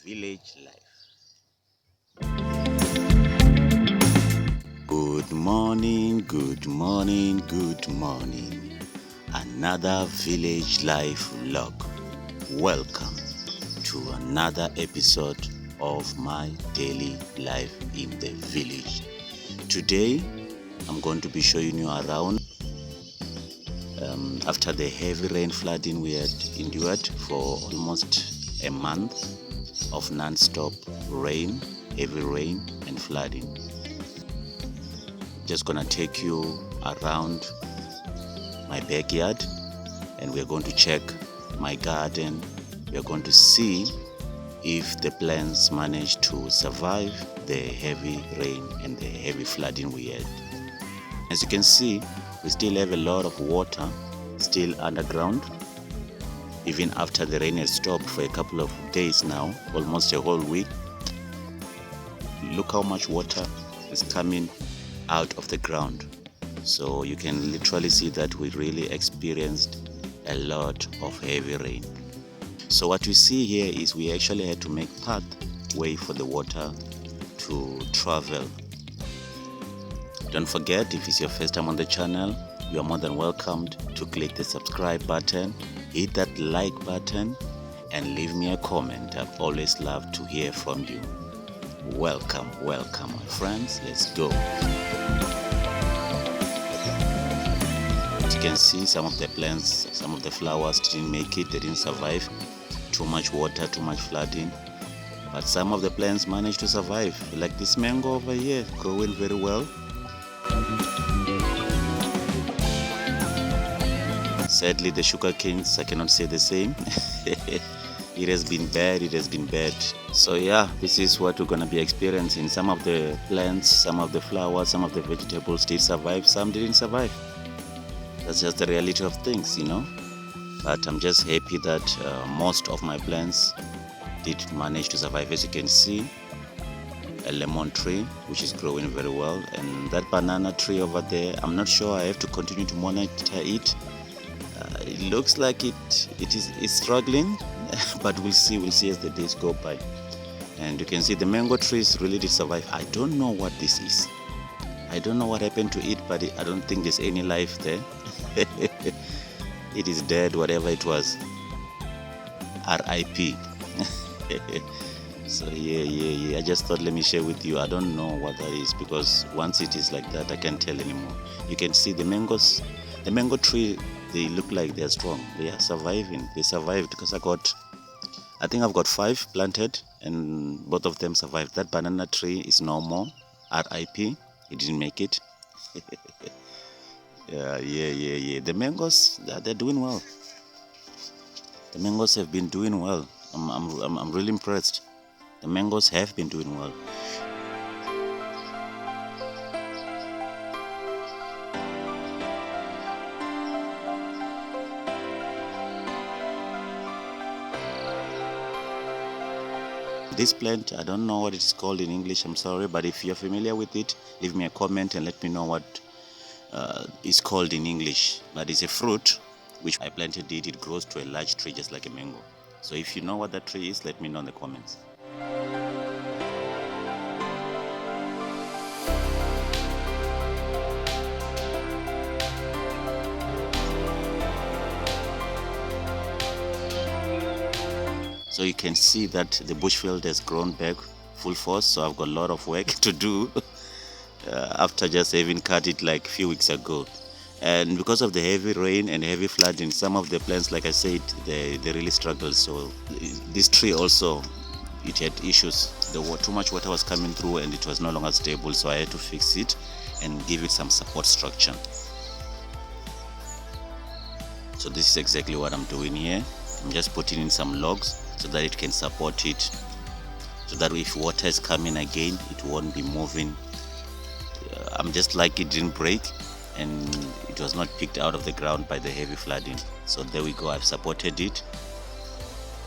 village life. Good morning, good morning, good morning. Another village life vlog. Welcome to another episode of my daily life in the village. Today, I'm going to be showing you around after the heavy rain flooding we had endured for almost a month of non-stop rain, heavy rain and flooding. Just gonna take you around my backyard and we're going to check my garden. We're going to see if the plants managed to survive the heavy rain and the heavy flooding we had. As you can see, we still have a lot of water still underground. Even after the rain has stopped for a couple of days now, almost a whole week. Look how much water is coming out of the ground. So you can literally see that we really experienced a lot of heavy rain. So what we see here is we actually had to make pathway for the water to travel. Don't forget, if it's your first time on the channel, you are more than welcomed to click the subscribe button, hit that like button and leave me a comment. I've always loved to hear from you. Welcome my friends. Let's go. As you can see, some of the plants, some of the flowers didn't make it, they didn't survive. Too much water, too much flooding. But some of the plants managed to survive, like this mango over here, growing very well. Sadly, the sugar canes, I cannot say the same. It has been bad. So yeah, this is what we're gonna be experiencing. Some of the plants, some of the flowers, some of the vegetables did survive, some didn't survive. That's just the reality of things, you know. But I'm just happy that most of my plants did manage to survive. As you can see, a lemon tree which is growing very well, and that banana tree over there, I'm not sure, I have to continue to monitor it. It looks like it's struggling, but we'll see as the days go by. And you can see the mango trees really did survive. I don't know what this is. I don't know what happened to it, but I don't think there's any life there. It is dead, whatever it was. RIP. So yeah, I just thought let me share with you. I don't know what that is, because once it is like that I can't tell anymore. You can see the mango tree, they look like they're strong. They are surviving. They survived because I think I've got 5 planted and both of them survived. That banana tree is no more. RIP. It didn't make it. Yeah. The mangoes, they're doing well. The mangoes have been doing well. I'm really impressed. The mangoes have been doing well. This plant, I don't know what it's called in English, I'm sorry, but if you're familiar with it, leave me a comment and let me know what it's called in English. But it's a fruit which I planted it grows to a large tree just like a mango. So if you know what that tree is, let me know in the comments. So you can see that the bushfield has grown back full force, so I've got a lot of work to do after just having cut it like a few weeks ago. And because of the heavy rain and heavy flooding, some of the plants, like I said, they really struggled. So this tree also, it had issues. Too much water was coming through and it was no longer stable, so I had to fix it and give it some support structure. So this is exactly what I'm doing here. I'm just putting in some logs so that it can support it, so that if water is coming again, it won't be moving. I'm just like it didn't break and it was not picked out of the ground by the heavy flooding. So there we go, I've supported it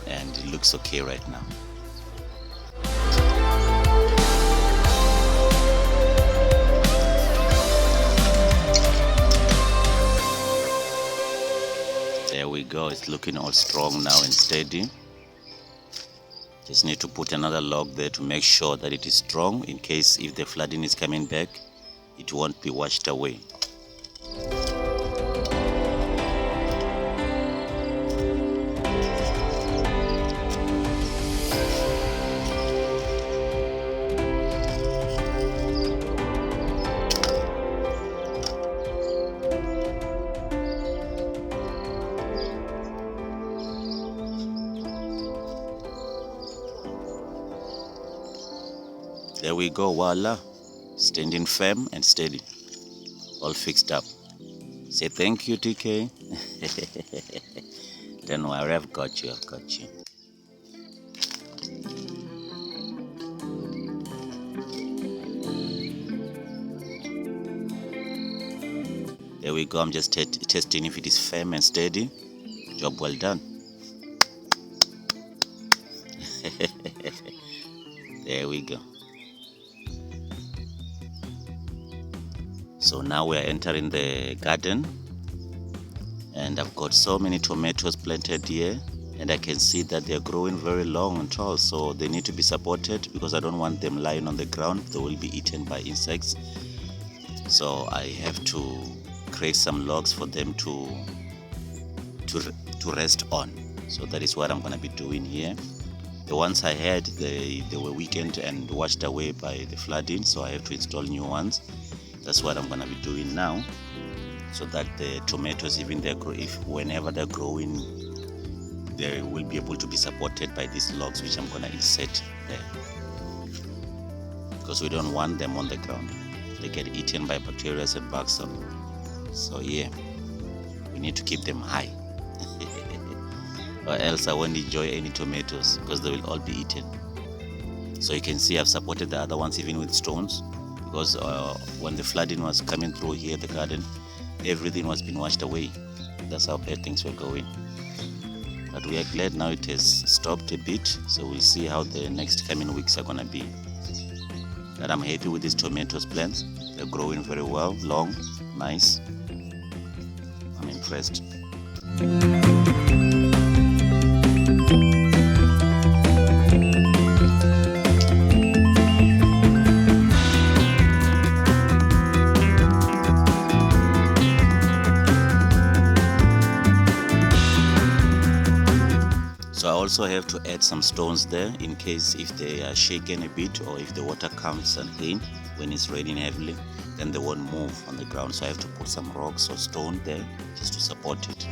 and it looks okay right now. There we go, it's looking all strong now and steady. Just need to put another log there to make sure that it is strong, in case if the flooding is coming back, it won't be washed away. There we go, voila, standing firm and steady, all fixed up. Say thank you, TK. Don't worry, I've got you. There we go, I'm just testing if it is firm and steady. Job well done. There we go. So now we are entering the garden, and I've got so many tomatoes planted here, and I can see that they're growing very long and tall, so they need to be supported because I don't want them lying on the ground. They will be eaten by insects. So I have to create some logs for them to rest on. So that is what I'm going to be doing here. The ones I had, they were weakened and washed away by the flooding, so I have to install new ones. That's what I'm going to be doing now, so that the tomatoes, even whenever they're growing, they will be able to be supported by these logs, which I'm going to insert there, because we don't want them on the ground. They get eaten by bacteria and bugs. So yeah, we need to keep them high, or else I won't enjoy any tomatoes, because they will all be eaten. So you can see I've supported the other ones even with stones, because when the flooding was coming through here, the garden, everything was being washed away. That's how bad things were going. But we are glad now it has stopped a bit, so we'll see how the next coming weeks are going to be. But I'm happy with these tomatoes plants. They're growing very well, long, nice. I'm impressed. So I also have to add some stones there, in case if they are shaken a bit, or if the water comes and in when it's raining heavily, then they won't move on the ground. So I have to put some rocks or stone there just to support it.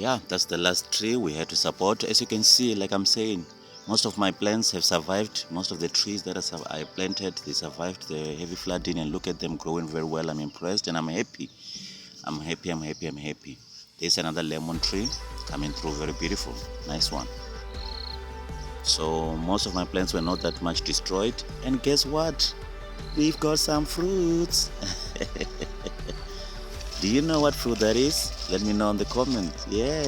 yeah, that's the last tree we had to support. As you can see, like I'm saying, most of my plants have survived. Most of the trees that I planted, they survived the heavy flooding, and look at them growing very well. I'm impressed and I'm happy. I'm happy. There's another lemon tree coming through, very beautiful, nice one. So most of my plants were not that much destroyed, and guess what? We've got some fruits. Do you know what fruit that is? Let me know in the comments. Yeah.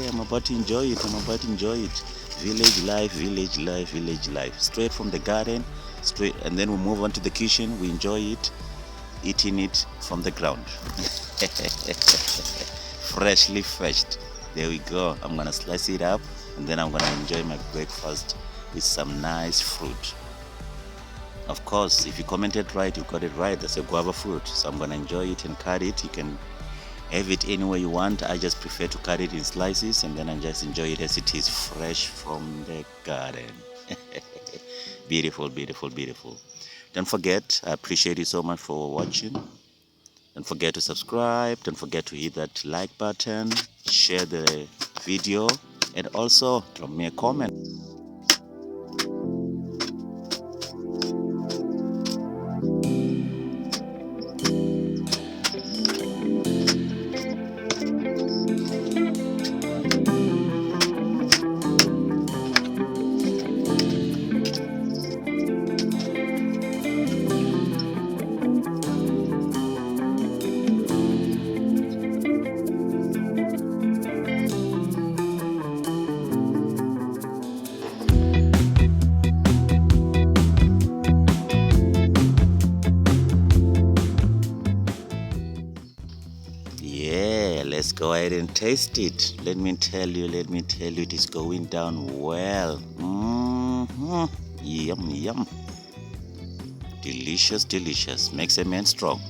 I'm about to enjoy it. Village life. Straight from the garden, straight, and then we move on to the kitchen. We enjoy it, eating it from the ground. Freshly fetched. There we go. I'm gonna slice it up, and then I'm gonna enjoy my breakfast with some nice fruit. Of course, if you commented right, you got it right. That's a guava fruit. So I'm gonna enjoy it and cut it. You can have it any way you want. I just prefer to cut it in slices, and then I just enjoy it as it is, fresh from the garden. Beautiful. Don't forget, I appreciate you so much for watching. Don't forget to subscribe. Don't forget to hit that like button, share the video, and also drop me a comment. Yeah, let's go ahead and taste it. Let me tell you, it is going down well. Yum. Delicious. Makes a man strong.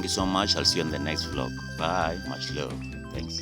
So much. I'll see you on the next vlog. Bye. Much love. Thanks.